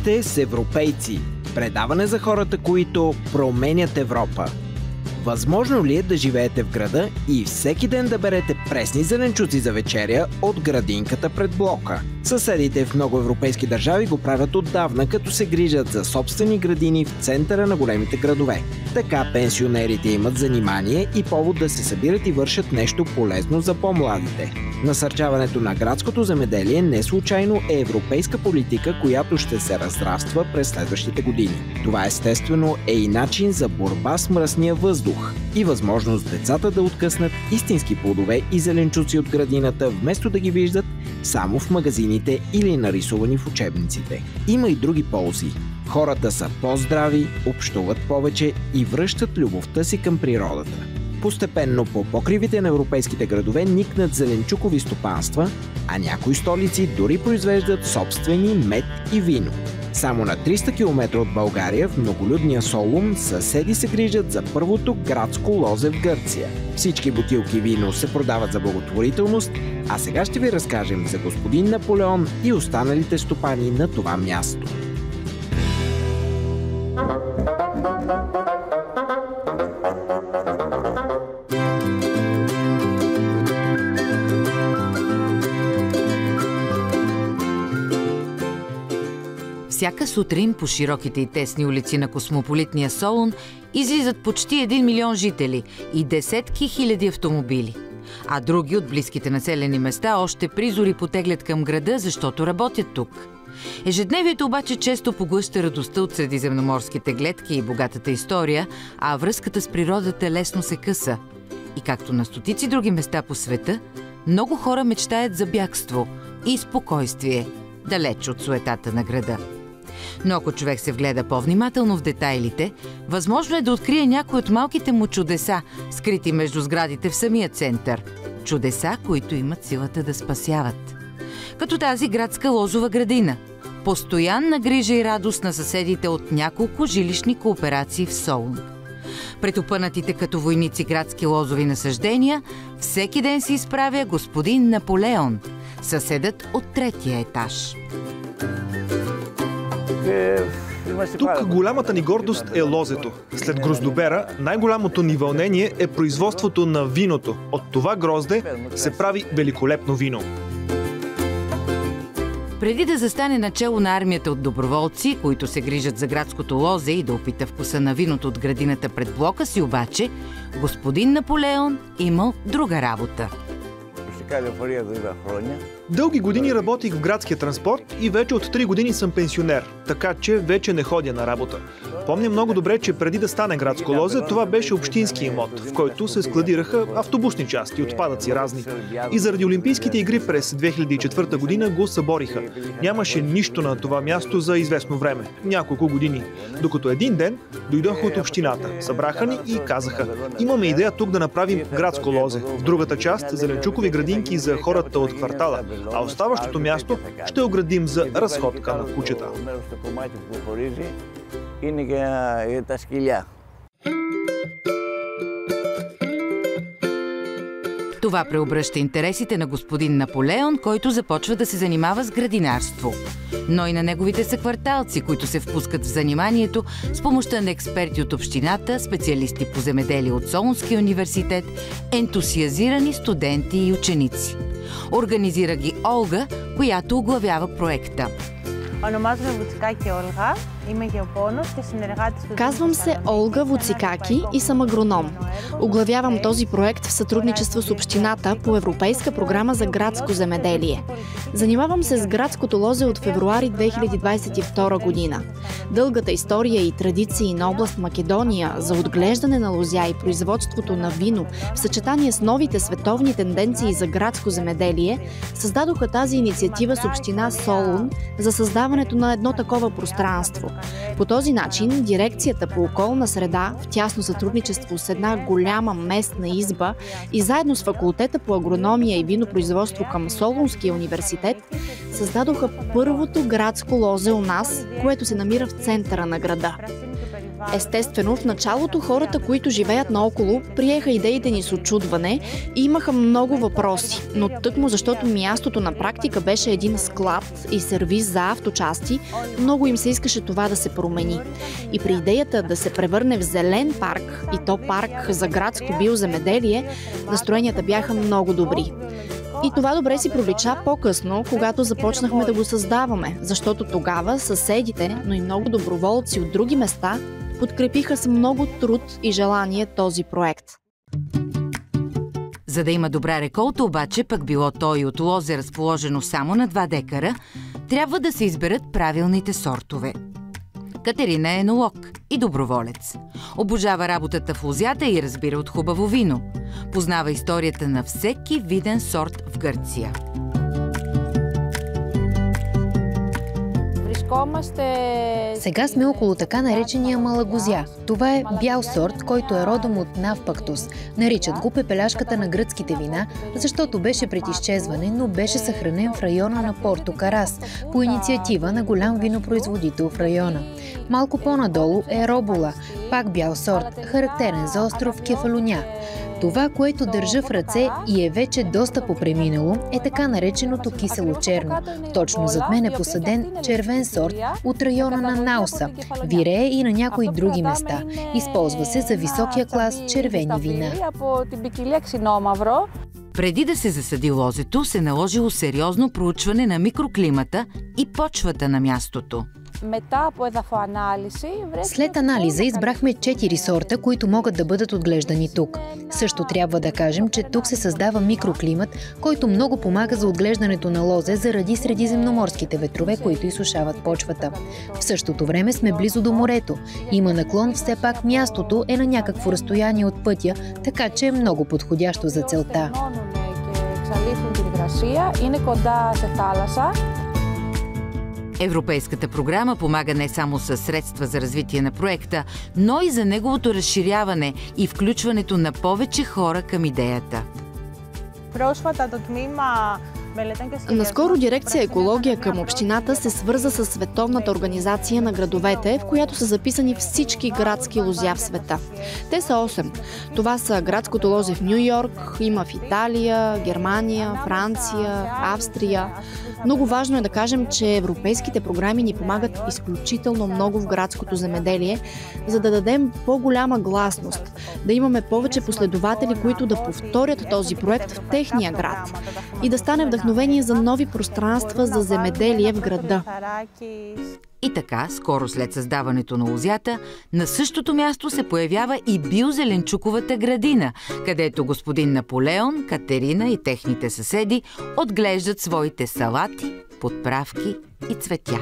сте с европейци. Предаване за хората, които променят Европа. Възможно ли е да живеете в града и всеки ден да берете пресни зеленчуци за вечеря от градинката пред блока? Съседите в много европейски държави го правят отдавна, като се грижат за собствени градини в центъра на големите градове. Така пенсионерите имат занимание и повод да се събират и вършат нещо полезно за по-младите. Насърчаването на градското земеделие не случайно е европейска политика, която ще се разраства през следващите години. Това естествено е и начин за борба с мръсния въздух и възможност децата да откъснат истински плодове и зеленчуци от градината, вместо да ги виждат само в магазините или нарисувани в учебниците. Има и други ползи. Хората са по-здрави, общуват повече и връщат любовта си към природата. Постепенно по покривите на европейските градове никнат зеленчукови стопанства, а някои столици дори произвеждат собствени мед и вино. Само на 300 км от България, в многолюдния Солун, съседи се грижат за първото градско лозе в Гърция. Всички бутилки вино се продават за благотворителност, а сега ще ви разкажем за господин Наполеон и останалите стопани на това място. Всяка сутрин по широките и тесни улици на космополитния Солун излизат почти 1 милион жители и десетки хиляди автомобили. А други от близките населени места още призори потеглят към града, защото работят тук. Ежедневието обаче често поглъща радостта от средиземноморските гледки и богатата история, а връзката с природата лесно се къса. И както на стотици други места по света, много хора мечтаят за бягство и спокойствие, далеч от суетата на града. Но ако човек се вгледа по-внимателно в детайлите, възможно е да открие някои от малките му чудеса, скрити между сградите в самия център. Чудеса, които имат силата да спасяват. Като тази градска лозова градина. Постоянна грижа и радост на съседите от няколко жилищни кооперации в Солун. Пред опънатите като войници градски лозови насаждения всеки ден се изправя господин Наполеон, съседът от 3-я етаж. Тук голямата ни гордост е лозето. След гроздобера, най-голямото ни вълнение е производството на виното. От това грозде се прави великолепно вино. Преди да застане начело на армията от доброволци, които се грижат за градското лозе и да опита вкуса на виното от градината пред блока си, обаче, господин Наполеон имал друга работа. Дълги години работих в градския транспорт и вече от 3 години съм пенсионер, така че вече не ходя на работа. Помня много добре, че преди да стане градско лозе, това беше общински имот, в който се складираха автобусни части, отпадъци разни. И заради Олимпийските игри през 2004 година го събориха. Нямаше нищо на това място за известно време, няколко години. Докато един ден дойдоха от общината, събраха ни и казаха: имаме идея тук да направим градско лозе. В другата част зеленчукови градинки за хората от квартала, а оставащото място ще оградим за разходка на кучета. Това преобръща интересите на господин Наполеон, който започва да се занимава с градинарство. Но и на неговите съкварталци, които се впускат в заниманието с помощта на експерти от общината, специалисти по земеделие от Солунския университет, ентусиазирани студенти и ученици. Организира ги Олга, която оглавява проекта. Казвам се Олга Вуцикаки и съм агроном. Оглавявам този проект в сътрудничество с общината по Европейска програма за градско земеделие. Занимавам се с градското лозе от февруари 2022 година. Дългата история и традиции на област Македония за отглеждане на лозя и производството на вино в съчетание с новите световни тенденции за градско земеделие създадоха тази инициатива с община Солун за създаването на едно такова пространство. По този начин дирекцията по околна среда в тясно сътрудничество с една голяма местна изба и заедно с факултета по агрономия и винопроизводство към Солунския университет създадоха първото градско лозе у нас, което се намира в центъра на града. Естествено, в началото хората, които живеят наоколо, приеха идеите ни с учудване и имаха много въпроси. Но тъкмо защото мястото на практика беше един склад и сервиз за авточасти, много им се искаше това да се промени. И при идеята да се превърне в зелен парк, и то парк за градско биоземеделие, настроенията бяха много добри. И това добре си пролича по-късно, когато започнахме да го създаваме, защото тогава съседите, но и много доброволци от други места подкрепиха с много труд и желание този проект. За да има добра реколта обаче, пък било то и от лозе разположено само на 2 декара, трябва да се изберат правилните сортове. Катерина е енолог и доброволец. Обожава работата в лозята и разбира от хубаво вино. Познава историята на всеки виден сорт в Гърция. Сега сме около така наречения малагозя. Това е бял сорт, който е родом от Навпактус. Наричат го пепеляшката на гръцките вина, защото беше пред изчезване, но беше съхранен в района на Порто Карас, по инициатива на голям винопроизводител в района. Малко по-надолу е робола, пак бял сорт, характерен за остров Кефалоня. Това, което държа в ръце и е вече доста попреминало, е така нареченото кисело черно. Точно зад мен е посаден червен сорт от района на Науса. Вирее и на някои други места. Използва се за високия клас червени вина. Преди да се засади лозето, се наложило сериозно проучване на микроклимата и почвата на мястото. След анализа избрахме 4 сорта, които могат да бъдат отглеждани тук. Също трябва да кажем, че тук се създава микроклимат, който много помага за отглеждането на лозе заради средиземноморските ветрове, които изсушават почвата. В същото време сме близо до морето. Има наклон, все пак мястото е на някакво разстояние от пътя, така че е много подходящо за целта. Европейската програма помага не само със средства за развитие на проекта, но и за неговото разширяване и включването на повече хора към идеята. Наскоро дирекция екология към общината се свърза с Световната организация на градовете, в която са записани всички градски лозя в света. Те са 8. Това са градското лозе в Ню Йорк, има в Италия, Германия, Франция, Австрия. Много важно е да кажем, че европейските програми ни помагат изключително много в градското земеделие, за да дадем по-голяма гласност, да имаме повече последователи, които да повторят този проект в техния град и да стане вдъхновение за нови пространства за земеделие в града. И така, скоро след създаването на лозята, на същото място се появява и биозеленчуковата градина, където господин Наполеон, Катерина и техните съседи отглеждат своите салати, подправки и цветя.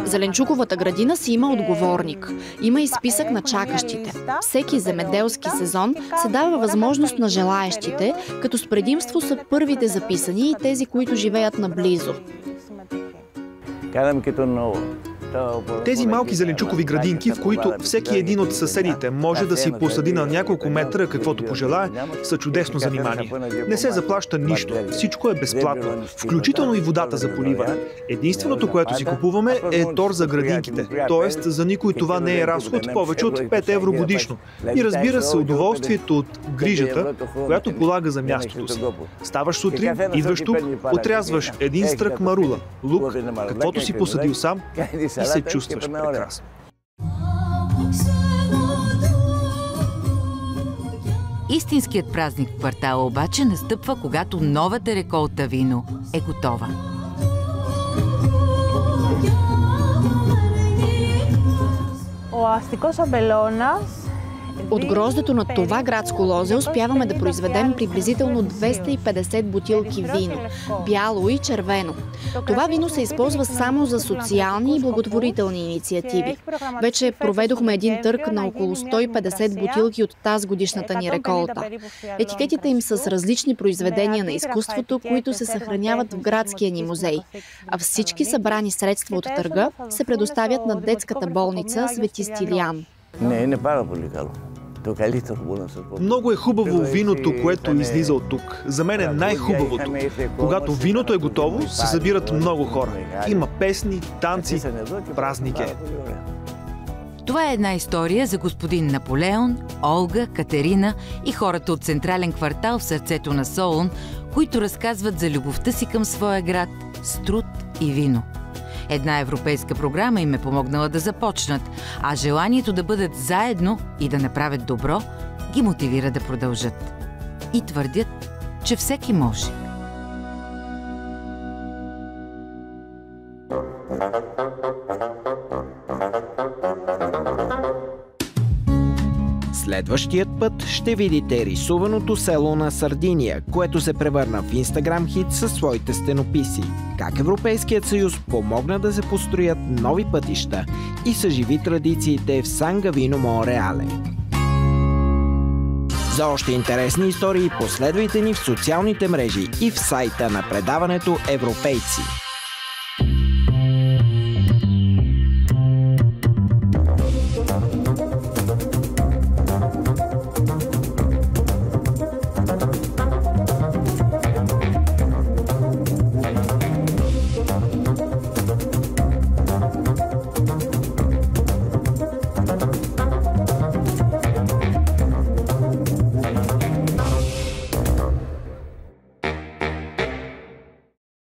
Зеленчуковата градина си има отговорник. Има и списък на чакащите. Всеки земеделски сезон се дава възможност на желаещите, като с предимство са първите записани и тези, които живеят наблизо. Тези малки зеленчукови градинки, в които всеки един от съседите може да си посади на няколко метра каквото пожелае, са чудесно занимание. Не се заплаща нищо, всичко е безплатно, включително и водата за поливане. Единственото, което си купуваме, е тор за градинките, т.е. за никой това не е разход повече от 5 евро годишно. И разбира се, удоволствието от грижата, която полага за мястото си. Ставаш сутрин, идваш тук, отрязваш един стрък марула, лук, каквото си посадил сам, и се чувстваш прекрасно. Истинският празник в квартала обаче настъпва, когато новата реколта вино е готова. От гроздето на това градско лозе успяваме да произведем приблизително 250 бутилки вино – бяло и червено. Това вино се използва само за социални и благотворителни инициативи. Вече проведохме един търг на около 150 бутилки от тази годишната ни реколта. Етикетите им са с различни произведения на изкуството, които се съхраняват в градския ни музей. А всички събрани средства от търга се предоставят на детската болница Свети Стилиан. Много е хубаво виното, което излиза от тук. За мен е най-хубавото. Когато виното е готово, се събират много хора. Има песни, танци, празник е. Това е една история за господин Наполеон, Олга, Катерина и хората от централен квартал в сърцето на Солун, които разказват за любовта си към своя град с труд и вино. Една европейска програма им е помогнала да започнат, а желанието да бъдат заедно и да направят добро ги мотивира да продължат. И твърдят, че всеки може. Следващият път ще видите рисуваното село на Сардиния, което се превърна в Инстаграм хит със своите стенописи. Как Европейският съюз помогна да се построят нови пътища и съживи традициите в Сан Гавино Монреале. За още интересни истории последвайте ни в социалните мрежи и в сайта на предаването Европейци.